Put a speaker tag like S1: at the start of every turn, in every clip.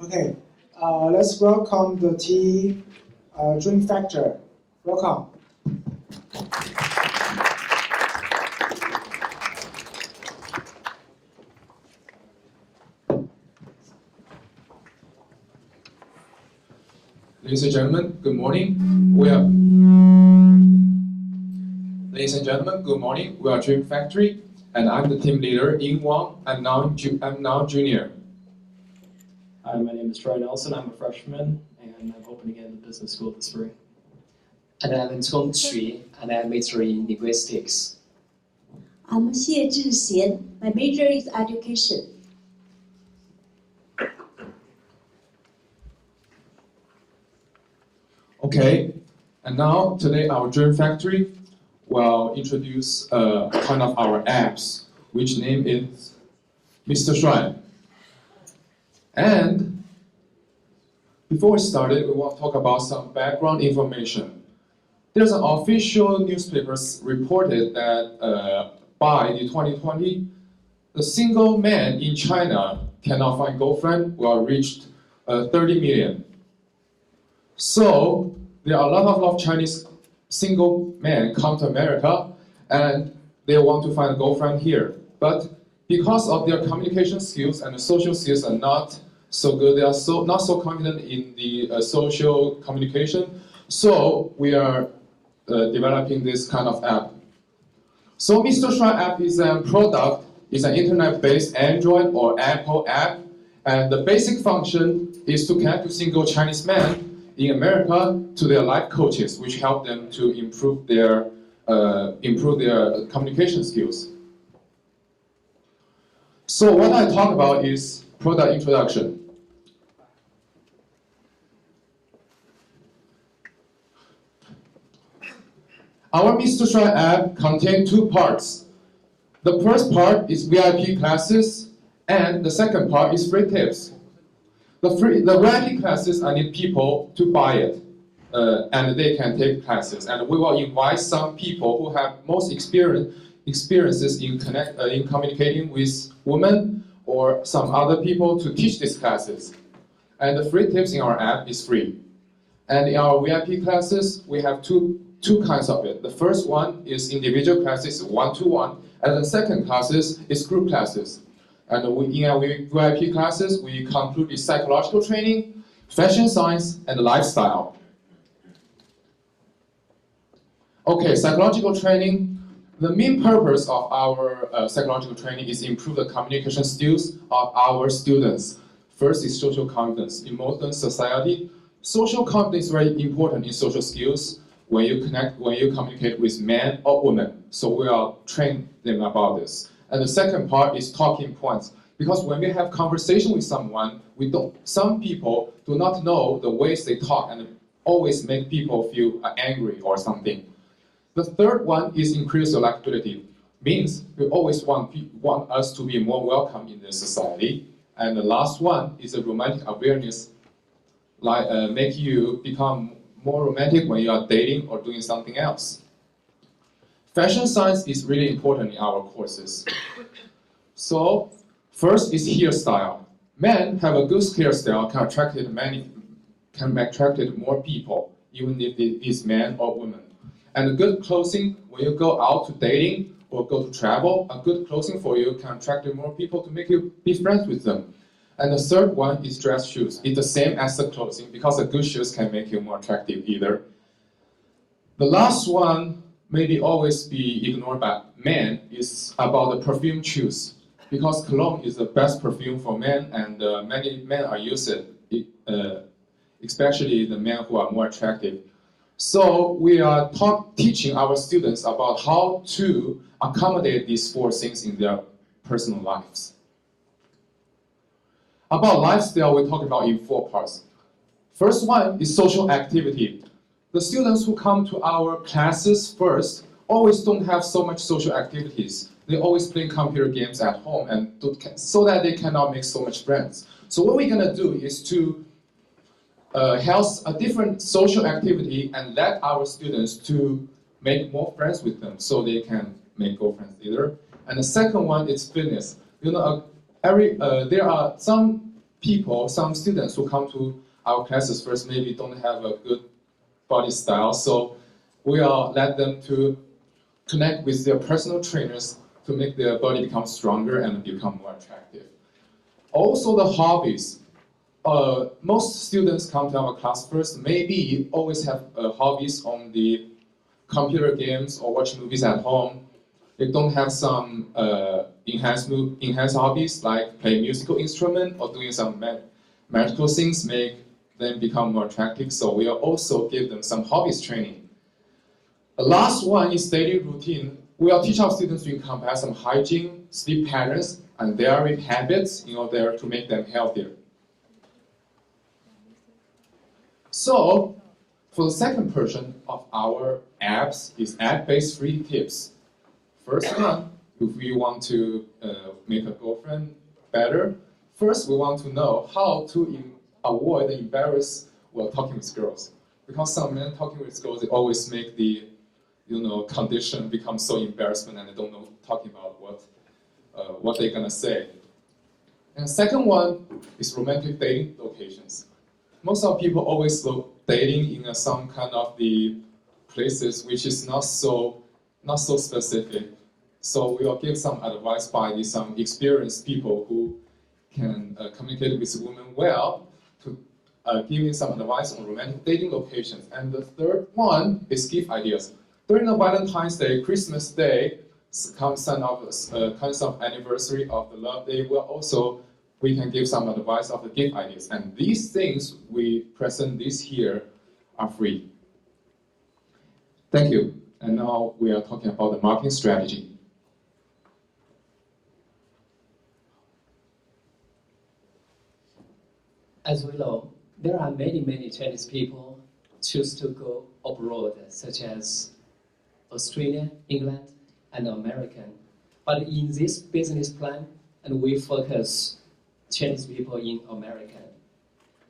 S1: Okay, let's welcome the team Dream Factor. Welcome.
S2: Ladies and gentlemen, good morning. Ladies and gentlemen, good morning. We are Dream Factory, and I'm the team leader, Ying Wang. I'm now junior.
S3: Hi, my name is Troy Nelson. I'm a freshman, and I'm hoping to get into business school this spring.
S4: And I'm Tong Chui, and I major in linguistics.
S5: I'm Xie Zhixian. My major is education.
S2: Okay, and now today our Dream Factory will introduce kind of our apps, which name is Mr. Shuai. And before we started, we want to talk about some background information. There's an official newspapers reported that by the 2020, the single man in China cannot find girlfriend will reach 30 million. So there are a lot of Chinese single men come to America and they want to find a girlfriend here. But because of their communication skills and the social skills are not so good, they are not so confident in the social communication. So we are developing this kind of app. So Mr. Shuai app is a product, is an internet-based Android or Apple app, and the basic function is to connect to single Chinese men in America to their life coaches, which help them to improve their communication skills. So what I talk about is product introduction. Our Mr. Shuai app contains two parts. The first part is VIP classes, and the second part is free tips. The VIP classes, I need people to buy it, and they can take classes. And we will invite some people who have most experiences in communicating with women or some other people to teach these classes. And the free tips in our app is free. And in our VIP classes, we have two kinds of it. The first one is individual classes, one-to-one, and the second classes is group classes. And in our VIP classes, we conclude the psychological training, fashion science, and lifestyle. Okay, psychological training. The main purpose of our psychological training is improve the communication skills of our students. First is social confidence. In modern society, social confidence is very important in social skills when you communicate with men or women. So we are train them about this. And the second part is talking points. Because when we have conversation with someone, some people do not know the ways they talk and always make people feel angry or something. The third one is increase your likability. Means we always want us to be more welcome in this society. And the last one is a romantic awareness, like make you become more romantic when you are dating or doing something else. Fashion science is really important in our courses. So first is hairstyle. Men have a good hairstyle can attract more people, even if it is men or women. And a good clothing, when you go out to dating or go to travel, a good clothing for you can attract more people to make you be friends with them. And the third one is dress shoes. It's the same as the clothing because the good shoes can make you more attractive either. The last one maybe always be ignored by men is about the perfume choose. Because cologne is the best perfume for men, and many men are using it, especially the men who are more attractive. So we are teaching our students about how to accommodate these four things in their personal lives. About lifestyle, we talk about in four parts. First one is social activity. The students who come to our classes first always don't have so much social activities. They always play computer games at home, and so that they cannot make so much friends. So what we're gonna do is to have a different social activity and let our students to make more friends with them, so they can make girlfriends either. And the second one is fitness. You know, there are some people, some students who come to our classes first maybe don't have a good body style, so we'll let them to connect with their personal trainers to make their body become stronger and become more attractive. Also the hobbies. Most students come to our class first, maybe always have hobbies on the computer games or watch movies at home. They don't have some enhanced hobbies like play musical instrument or doing some magical things make them become more attractive. So we'll also give them some hobbies training. The last one is daily routine. We'll teach our students to encompass some hygiene, sleep patterns, and dietary habits in order to make them healthier. So, for the second portion of our apps is app-based free tips. First one, if we want to make a girlfriend better, first we want to know how to avoid the embarrass while talking with girls. Because some men talking with girls, they always make the condition become so embarrassment and they don't know talking about what they're gonna say. And second one is romantic dating locations. Most of people always look dating in some kind of the places which is not so specific. So we will give some advice by some experienced people who can communicate with women well to give some advice on romantic dating locations. And the third one is gift ideas. During the Valentine's Day, Christmas Day, kind of anniversary of the love day, we can give some advice of the gift ideas. And these things we present this here are free. Thank you. And now we are talking about the marketing strategy.
S4: As we know, there are many Chinese people choose to go abroad, such as Australia, England, and American. But in this business plan, and we focus Chinese people in America.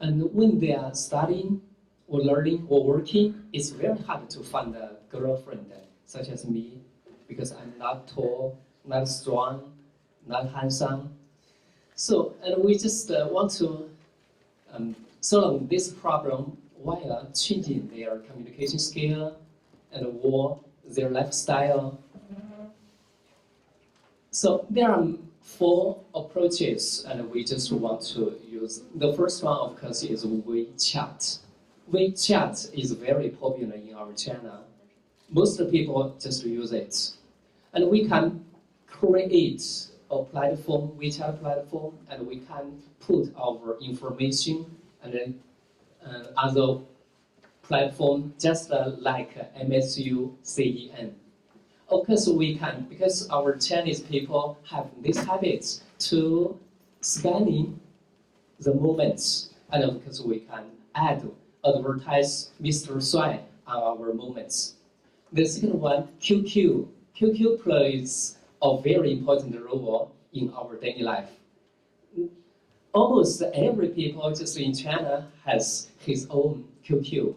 S4: And when they are studying or learning or working, it's very hard to find a girlfriend such as me, because I'm not tall, not strong, not handsome. So, and we just want to solve this problem while changing their communication skill and their lifestyle. So there are 4 approaches, and we just want to use. The first one, of course, is WeChat. WeChat is very popular in our channel. Most people just use it. And we can create a platform, WeChat platform, and we can put our information and then other platform just like MSU, CEN. Of course, we can, because our Chinese people have this habit to scanning the moments, and of course we can advertise Mr. Shuai on our moments. The second one, QQ. QQ plays a very important role in our daily life. Almost every people just in China has his own QQ.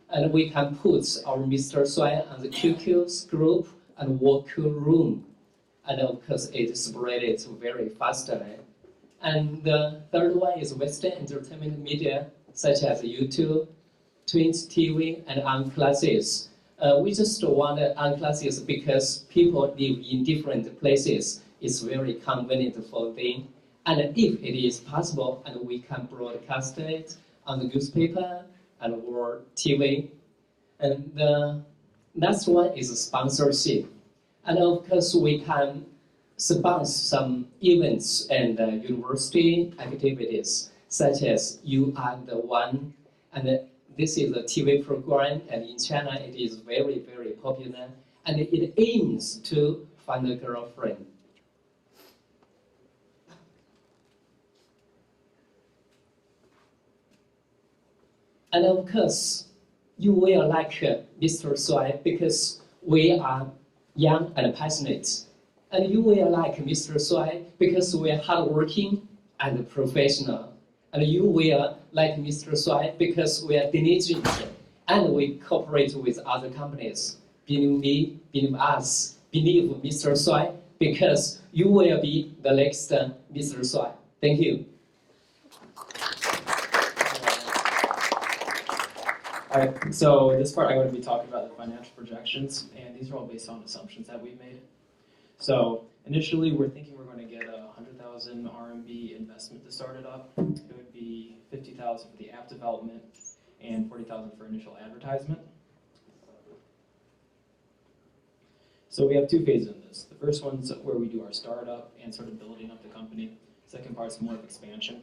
S4: And we can put our Mr. Shuai on the QQ group and workroom. And of course, it spread it very fastly. And the third one is Western entertainment media, such as YouTube, Twitch TV, and on classes. We just want on classes because people live in different places. It's very convenient for them. And if it is possible, and we can broadcast it on the newspaper and or TV. And the next one is sponsorship. And of course, we can sponsor some events and university activities, such as You Are the One. And this is a TV program, and in China it is very, very popular. And it aims to find a girlfriend. And of course, you will like Mr. Sui because we are young and passionate. And you will like Mr. Sui because we are hardworking and professional. And you will like Mr. Sui because we are diligent and we cooperate with other companies. Believe me, believe us, believe Mr. Sui because you will be the next Mr. Sui. Thank you.
S3: Alright, so this part I'm going to be talking about the financial projections, and these are all based on assumptions that we made. So initially we're thinking we're going to get 100,000 RMB investment to start it up. It would be 50,000 for the app development and 40,000 for initial advertisement. So we have two phases in this. The first one's where we do our startup and sort of building up the company. Second part's more of expansion.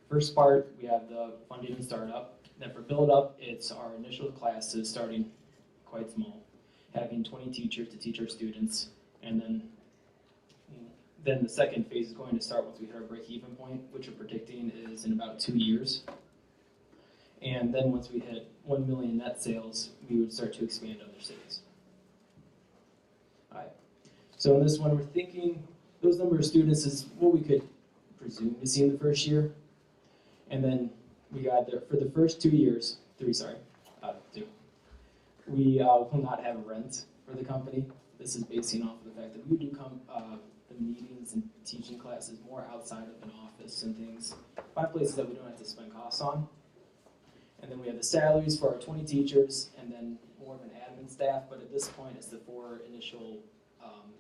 S3: First part, we have the funding and startup. Then for build up, it's our initial classes starting quite small, having 20 teachers to teach our students, and then the second phase is going to start once we hit our break-even point, which we're predicting is in about 2 years. And then once we hit 1 million net sales, we would start to expand to other cities. All right. So in this one, we're thinking those number of students is what we could presume to see in the first year, and then we got there for the first 2 years, two. We will not have rent for the company. This is basing off of the fact that we do the meetings and teaching classes more outside of an office and things, find places that we don't have to spend costs on. And then we have the salaries for our 20 teachers, and then more of an admin staff. But at this point, it's the 4 initial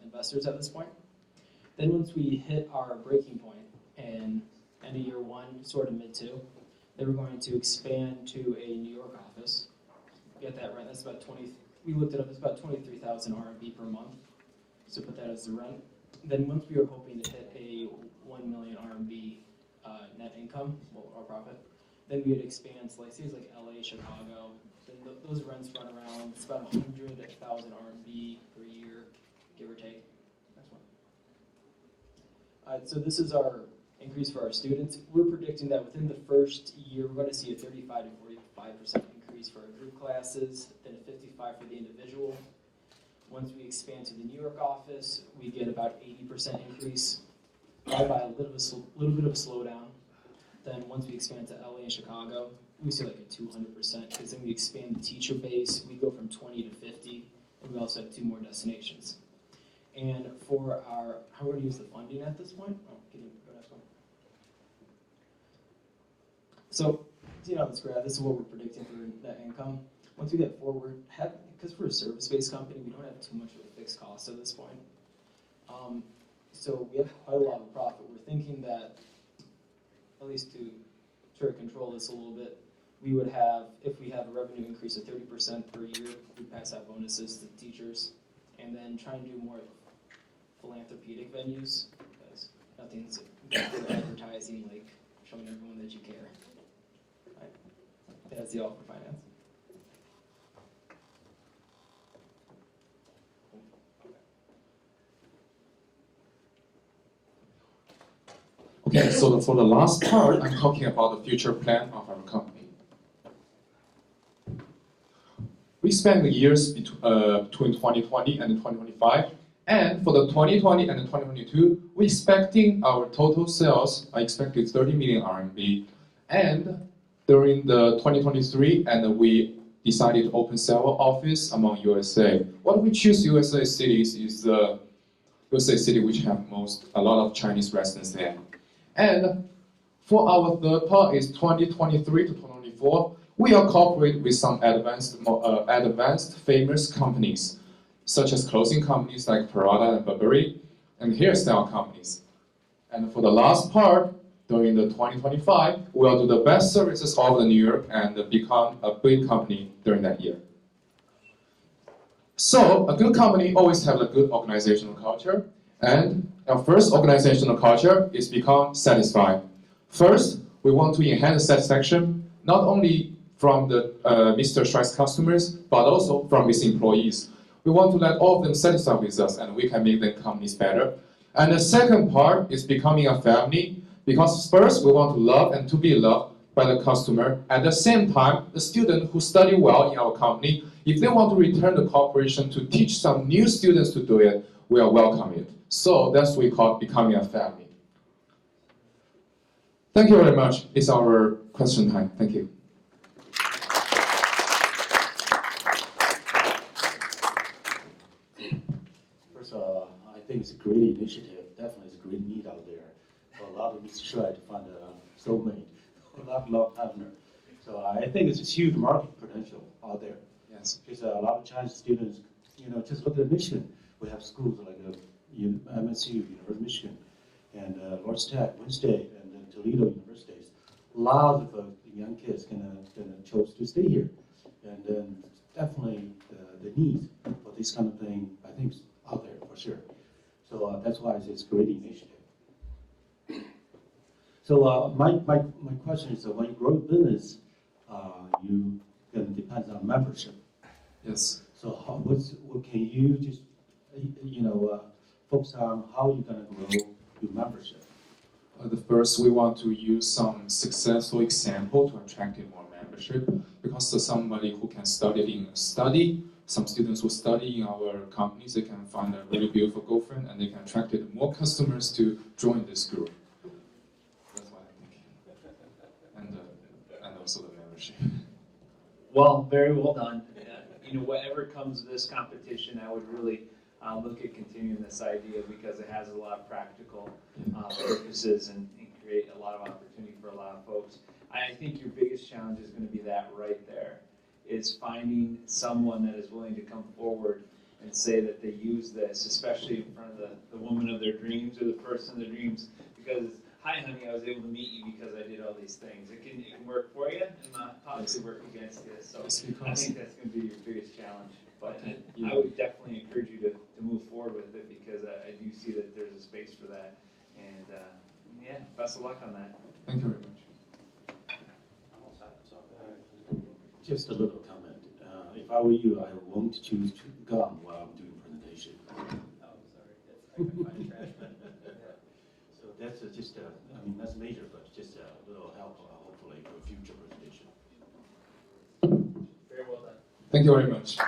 S3: investors at this point. Then once we hit our breaking point and end of year 1, sort of mid 2. Then we're going to expand to a New York office. Get that rent. That's about 20. We looked it up. It's about 23,000 RMB per month. So put that as the rent. Then once we were hoping to hit a 1 million RMB net income or profit, then we would expand to cities like LA, Chicago. Then those rents run around. It's about 100,000 RMB per year, give or take. Next one. So this is our increase for our students. We're predicting that within the first year, we're going to see a 35 to 45% increase for our group classes, then a 55% for the individual. Once we expand to the New York office, we get about 80% increase, followed by a little bit of a slowdown. Then once we expand to LA and Chicago, we see like a 200%, because then we expand the teacher base. We go from 20 to 50, and we also have 2 more destinations. And for how we're going to use the funding at this point, so, on this graph, this is what we're predicting for net income. Once we get forward, because we're a service-based company, we don't have too much of a fixed cost at this point. So we have quite a lot of profit. We're thinking that, at least to try to control this a little bit, we would have, if we have a revenue increase of 30% per year, we pass out bonuses to teachers, and then try and do more philanthropic venues, because nothing's good advertising like showing everyone that you care. That's the all for finance.
S2: Okay, so for the last part, I'm talking about the future plan of our company. We spent the years between 2020 and 2025, and for the 2020 and 2022, we're expecting our total sales are expected 30 million RMB, and during the 2023, and we decided to open several offices among USA. Why we choose USA cities is the USA city which have a lot of Chinese residents there. And for our third part is 2023 to 2024, we are cooperate with some advanced famous companies, such as clothing companies like Prada and Burberry, and hairstyle companies. And for the last part, during the 2025, we'll do the best services of the New York and become a big company during that year. So a good company always have a good organizational culture, and our first organizational culture is become satisfied. First, we want to enhance satisfaction not only from the Mr. Shuai's customers, but also from his employees. We want to let all of them satisfied with us, and we can make the companies better. And the second part is becoming a family, because first we want to love and to be loved by the customer. At the same time, the student who study well in our company, if they want to return the cooperation to teach some new students to do it, we are welcome it. So that's what we call becoming a family. Thank you very much. It's our question time. Thank you.
S6: First, I think it's a great initiative. Definitely, it's a great need out there for a lot of Mr. Shuai to find a soulmate, a love partner. So I think it's a huge market potential out there.
S2: Yes.
S6: Because a lot of Chinese students, just look at Michigan. We have schools like MSU, University of Michigan, and Lord's Tech, Wayne State, and then Toledo universities. Lots of young kids gonna choose to stay here, and then definitely the need for this kind of thing, I think, is out there for sure. So that's why it's a great initiative. So my question is, when you grow a business, you gonna depend on membership.
S2: Yes.
S6: So what can you just focus on how you're gonna grow your membership?
S2: The first, we want to use some successful example to attract more membership, because somebody who can study, some students who study in our companies, they can find a really beautiful girlfriend and they can attract more customers to join this group. That's what I think. And also the membership.
S7: Well, very well done. Whatever comes of this competition, I would really look at continuing this idea because it has a lot of practical purposes and create a lot of opportunity for a lot of folks. I think your biggest challenge is going to be that right there, is finding someone that is willing to come forward and say that they use this, especially in front of the woman of their dreams or the person of their dreams, because, hi honey, I was able to meet you because I did all these things. It can work for you and not possibly work against you. So I think that's going to be your biggest challenge. But I would definitely encourage you to move forward with it because I do see that there's a space for that. And yeah, best of luck on that.
S2: Thank you very much.
S6: Just a little comment. If I were you, I won't choose gum while I'm doing presentation.
S3: Oh, sorry. I can find a trash bin.
S6: So that's just, that's major, but just a little help, hopefully, for future presentation.
S7: Very well done.
S2: Thank you very much.